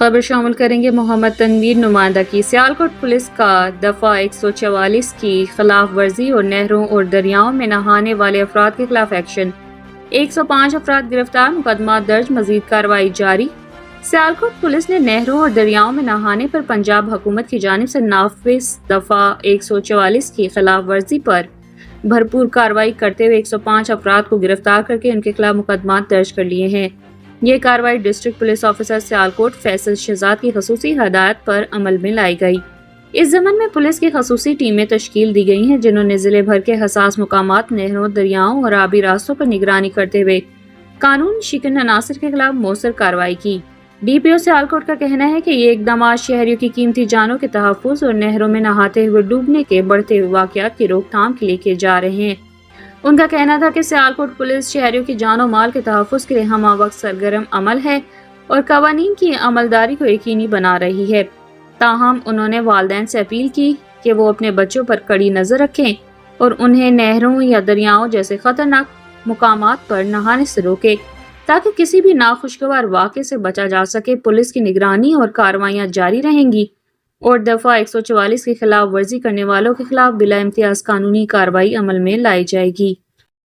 خبر شامل کریں گے محمد تنویر نمائندہ کی۔ سیالکوٹ پولیس کا دفعہ 144 کی خلاف ورزی اور نہروں اور دریاؤں میں نہانے والے افراد کے خلاف ایکشن۔ 105 افراد گرفتار، مقدمات درج، مزید کارروائی جاری۔ سیالکوٹ پولیس نے نہروں اور دریاؤں میں نہانے پر پنجاب حکومت کی جانب سے نافذ دفعہ 144 کی خلاف ورزی پر بھرپور کارروائی کرتے ہوئے 105 افراد کو گرفتار کر کے ان کے خلاف مقدمات درج کر لیے ہیں۔ یہ کارروائی district police officer Sialkot Faisal Shahzad کی خصوصی ہدایت پر عمل میں لائی گئی۔ اس ضمن میں پولیس کی خصوصی ٹیمیں تشکیل دی گئی ہیں جنہوں نے ضلع بھر کے حساس مقامات، نہروں، دریاؤں اور آبی راستوں پر نگرانی کرتے ہوئے قانون شکن عناصر کے خلاف مؤثر کارروائی کی۔ ڈی پی او سیالکوٹ کا کہنا ہے کہ یہ اقدامات شہریوں کی قیمتی جانوں کے تحفظ اور نہروں میں نہاتے ہوئے ڈوبنے کے بڑھتے ہوئے واقعات کی روک تھام کے لیے کیے جا رہے ہیں۔ ان کا کہنا تھا کہ سیالکوٹ پولیس شہریوں کی جان و مال کے تحفظ کے لیے ہمہ وقت سرگرم عمل ہے اور قوانین کی عملداری کو یقینی بنا رہی ہے۔ تاہم انہوں نے والدین سے اپیل کی کہ وہ اپنے بچوں پر کڑی نظر رکھیں اور انہیں نہروں یا دریاؤں جیسے خطرناک مقامات پر نہانے سے روکیں تاکہ کسی بھی ناخوشگوار واقعے سے بچا جا سکے۔ پولیس کی نگرانی اور کارروائیاں جاری رہیں گی اور دفعہ 144 کی خلاف ورزی کرنے والوں کے خلاف بلا امتیاز قانونی کارروائی عمل میں لائی جائے گی۔